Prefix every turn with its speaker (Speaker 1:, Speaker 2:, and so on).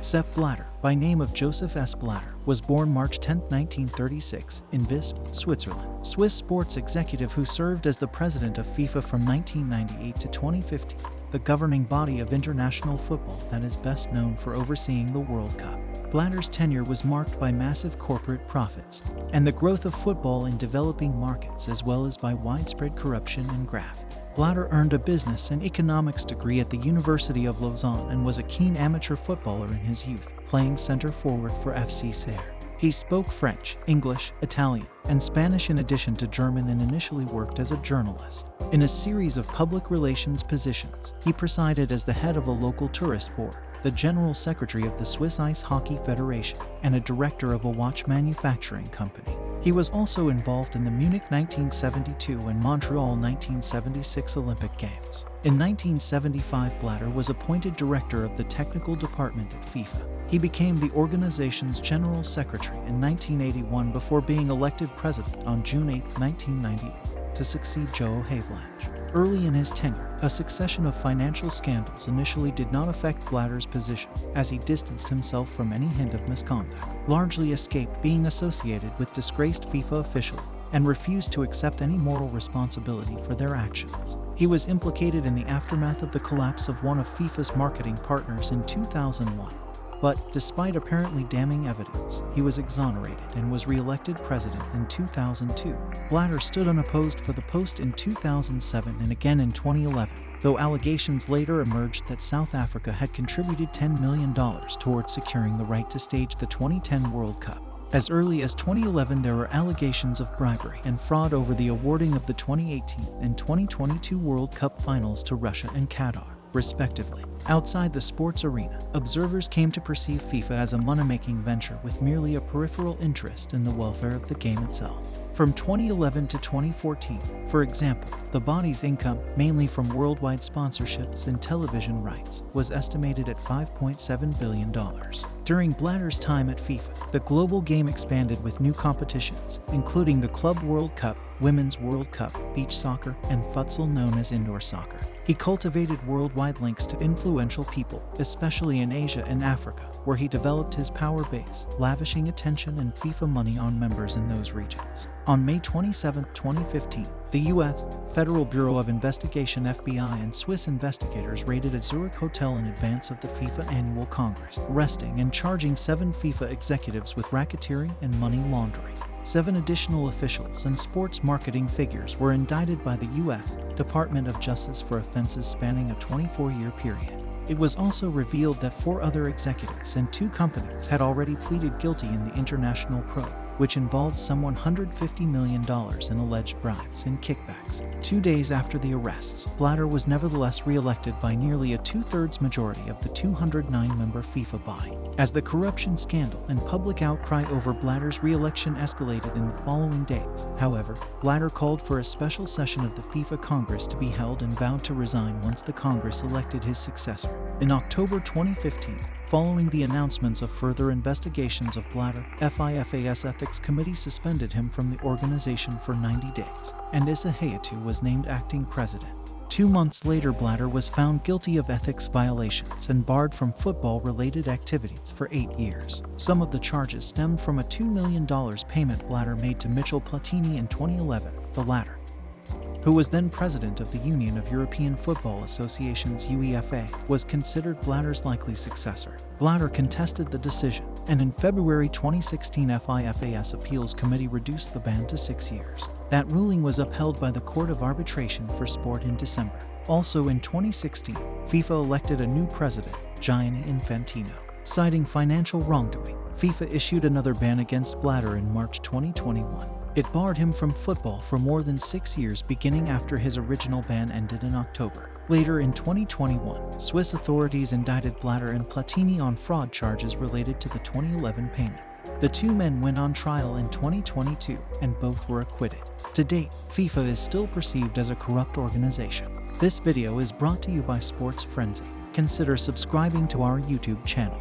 Speaker 1: Sepp Blatter, by name of Joseph S. Blatter, was born March 10, 1936, in Visp, Switzerland. Swiss sports executive who served as the president of FIFA from 1998 to 2015, the governing body of international football that is best known for overseeing the World Cup. Blatter's tenure was marked by massive corporate profits and the growth of football in developing markets, as well as by widespread corruption and graft. Blatter earned a business and economics degree at the University of Lausanne and was a keen amateur footballer in his youth, playing center forward for FC Sierre. He spoke French, English, Italian, and Spanish in addition to German, and initially worked as a journalist. In a series of public relations positions, he presided as the head of a local tourist board, the general secretary of the Swiss Ice Hockey Federation, and a director of a watch manufacturing company. He was also involved in the Munich 1972 and Montreal 1976 Olympic Games. In 1975, Blatter was appointed director of the technical department at FIFA. He became the organization's general secretary in 1981 before being elected president on June 8, 1998, to succeed João Havelange. Early in his tenure, a succession of financial scandals initially did not affect Blatter's position, as he distanced himself from any hint of misconduct, largely escaped being associated with disgraced FIFA officials, and refused to accept any moral responsibility for their actions. He was implicated in the aftermath of the collapse of one of FIFA's marketing partners in 2001. But, despite apparently damning evidence, he was exonerated and was re-elected president in 2002. Blatter stood unopposed for the post in 2007 and again in 2011, though allegations later emerged that South Africa had contributed $10 million towards securing the right to stage the 2010 World Cup. As early as 2011, there were allegations of bribery and fraud over the awarding of the 2018 and 2022 World Cup finals to Russia and Qatar, respectively. Outside the sports arena, observers came to perceive FIFA as a money-making venture with merely a peripheral interest in the welfare of the game itself. From 2011 to 2014, for example, the body's income, mainly from worldwide sponsorships and television rights, was estimated at $5.7 billion. During Blatter's time at FIFA, the global game expanded with new competitions, including the Club World Cup, Women's World Cup, beach soccer, and futsal known as indoor soccer. He cultivated worldwide links to influential people, especially in Asia and Africa, where he developed his power base, lavishing attention and FIFA money on members in those regions. On May 27, 2015, the U.S. Federal Bureau of Investigation (FBI) and Swiss investigators raided a Zurich hotel in advance of the FIFA Annual Congress, arresting and charging 7 FIFA executives with racketeering and money laundering. 7 additional officials and sports marketing figures were indicted by the U.S. Department of Justice for offenses spanning a 24-year period. It was also revealed that 4 other executives and 2 companies had already pleaded guilty in the international probe, which involved some $150 million in alleged bribes and kickbacks. 2 days after the arrests, Blatter was nevertheless re-elected by nearly a 2/3 majority of the 209-member FIFA body. As the corruption scandal and public outcry over Blatter's re-election escalated in the following days, however, Blatter called for a special session of the FIFA Congress to be held and vowed to resign once the Congress elected his successor. In October 2015, following the announcements of further investigations of Blatter, FIFA's Ethics Committee suspended him from the organization for 90 days, and Issa Hayatou was named acting president. 2 months later, Blatter was found guilty of ethics violations and barred from football-related activities for 8 years. Some of the charges stemmed from a $2 million payment Blatter made to Michel Platini in 2011, the latter, who was then president of the Union of European Football Associations (UEFA), was considered Blatter's likely successor. Blatter contested the decision, and in February 2016, FIFA's Appeals Committee reduced the ban to 6 years. That ruling was upheld by the Court of Arbitration for Sport in December. Also in 2016, FIFA elected a new president, Gianni Infantino. Citing financial wrongdoing, FIFA issued another ban against Blatter in March 2021. It barred him from football for more than 6 years, beginning after his original ban ended in October. Later in 2021, Swiss authorities indicted Blatter and Platini on fraud charges related to the 2011 payment. The 2 men went on trial in 2022, and both were acquitted. To date, FIFA is still perceived as a corrupt organization. This video is brought to you by Sports Frenzy. Consider subscribing to our YouTube channel.